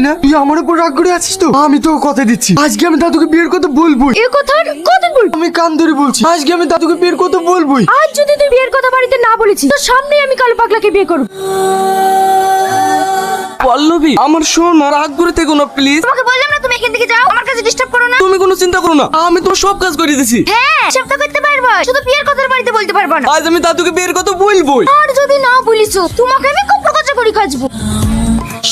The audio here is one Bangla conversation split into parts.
না? তুই আমার উপর রাগ করে আছিস তো? আমি তোকে কথা দিচ্ছি, আজকে আমি দাদুকে বিয়ের কথা বলবোই। এ কথা কতদিন বলবো? আমি কান ধরে বলছি, আজকে আমি দাদুকে বিয়ের কথা বলবোই। আজ যদি তুই বিয়ের কথা বাড়িতে না বলেছিস, তো সামনেই আমি কালো পাগলাকে বিয়ে করব। পল্লবী, আমার শোন, রাগ করে থেকো না প্লিজ। তোমাকে বললাম না তুমি এখান থেকে যাও, আমার কাছে ডিস্টার্ব করো না। তুমি কোনো চিন্তা করো না, আমি তোমার সব কাজ করে দিছি। হ্যাঁ, সবটা করতে পারবা, শুধু বিয়ের কথা বাড়িতে বলতে পারবা না। আজ আমি দাদুকে বিয়ের কথা বলবোই। আর যদি না বলিস, তোমাকে আমি কপড় কাচা করে খাজবো।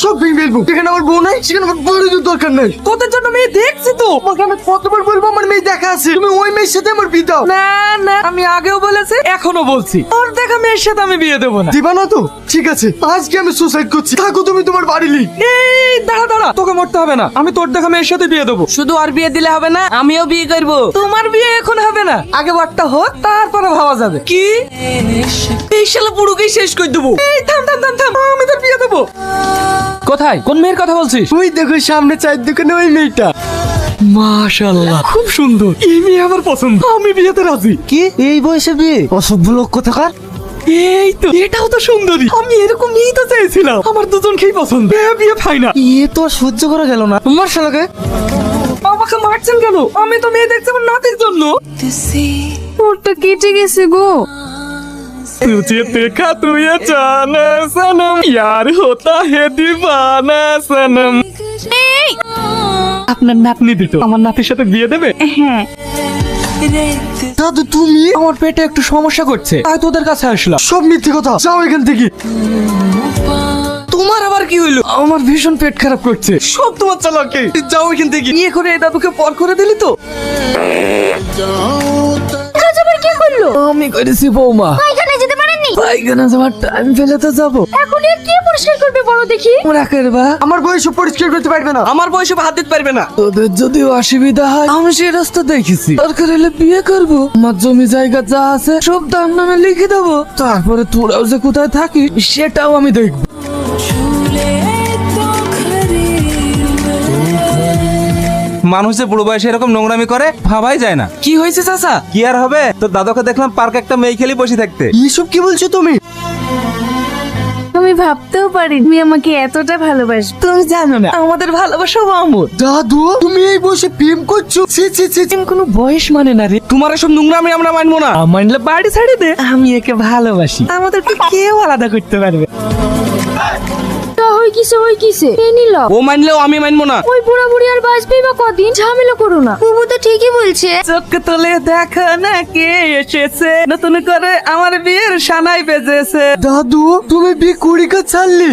সব ভেঙে ফেলবো। যেখানে আমার বউ নাই, সেখানে আমার বউর দরকার নাই। তোদের জন্য মেয়ে দেখছি তো। তোমাকে আমি কতবার বলবো আমার মেয়ে দেখা আছে, তুমি ওই মেয়ের সাথে আমার বিয়ে দাও। না না, আমি আগেও বলেছি, এখনো বলছি, তোর দেখা মেয়ের সাথে আমি বিয়ে দেবো না। দিবা না তো? ঠিক আছে, আজকে আমি সুসাইড করছি, থাকো তুমি তোমার বাড়ি লিখ। এই দাঁড়া দাঁড়া, তোকে মরতে হবে না, আমি তোর দেখা মেয়ের সাথে বিয়ে দেবো। শুধু আর বিয়ে দিলে হবে না, আমিও বিয়ে করবো। তোমার বিয়ে এখন হবে না, আগে বারটা হোক, তারপরে ভাবা যাবে। কি এই শালা পুরোকেই শেষ করে দেবো। এই থাম থাম থাম থাম, আমি তোর বিয়ে দেবো। কোথায়, কোন মেয়ের কথা বলছিস? ওই দেখো সামনে চায়ের দোকানে ওই মেয়েটা। মাশাআল্লাহ, খুব সুন্দর, এই মেয়ে আমার পছন্দ, আমি বিয়েতে রাজি। কি এই বয়সে বিয়ে? অসভ্য লোক কোথাকার। এই তো, এটাও তো সুন্দরী, আমি এরকম মেয়েই তো চাইছিলাম। আমার দুজনকেই পছন্দ, বিয়ে ফাইনাল। এ তো আর সহ্য করা গেল না। তোমার শালাকে আমাকে মারছেন কেন? আমি তো মেয়ে দেখছি আমার নাতির জন্য। ওরটা কেটে গেছে গো। तुझे देखा तू ये जाना सनम, यार होता है दीवाना सनम। এই আপনার নাতনি দিত, আমার নাতির সাথে বিয়ে দেবে? হ্যাঁ, দাদু তুমি? আমার পেটে একটু সমস্যা করছে, তাই তোদের কাছে আসলাম। সব মিথ্যে কথা, যাও এখান থেকে। তোমার আবার কি হইলো? আমার ভীষণ পেট খারাপ করছে, সব তোমার চালাকি। যাও এখান থেকে। বিয়ে করে এই দাদুকে পর করে দিলি তো। কাজ আবার কি করলো? আমি করেছি বৌমা, এখানে যেতে পারেননি? পায়খানা যাওয়ার টাইম পেলে তো যাবো। এখন আর কে পরিষ্কার করবে বলো দেখি? ওরা করবা, আমার বয়সে পরিষ্কার করতে পারবে না। আমার বয়সে হাত দিতে পারবে না। তোদের যদি অসুবিধা হয়, আমি সেই রাস্তা দেখেছি, দরকার হলে বিয়ে করবো। আমার জমি জায়গা যা আছে সব তার নামে লিখে দেবো, তারপরে তোরাও যে কোথায় থাকিস সেটাও আমি দেখবো। মানুষ যে বুড়ো বয়সে এরকম নোংরামি করে ভাবাই যায় না। কি হয়েছে চাচা? কি আর হবে, তোর দাদাকে দেখলাম পার্কে একটা মেয়ে খেলি বসে থাকতে। এইসব কি বলছো তুমি? আমি ভাবতেও পারি তুমি আমাকে এতটা ভালোবাসো। তুমি জানো না আমাদের ভালোবাসা অমর। দাদু তুমি এই বয়সে প্রেম করছো? ছি ছি ছি ছি। কোনো বয়স মানে না রে, তোমার এসব নোংরামি আমরা মানবো না। মানলে বাড়ি ছাড়ে দে, আমি একে ভালোবাসি, আমাদেরকে কেউ আলাদা করতে পারবে। হই কিসে এ নিল? ও মানলেও আমি মানবো না। ওই বুড়া বুড়ি আর বাঁচবেই বা কদিন? ঝামেলা করো না, বুবু তো ঠিকই বলছে। চোখ তোলে দেখো না কে এসেছে, নতুন করে আমার বিয়ের সানাই বেজেছে। দাদু তুমি বিয়ে করি কা ছাড়লি?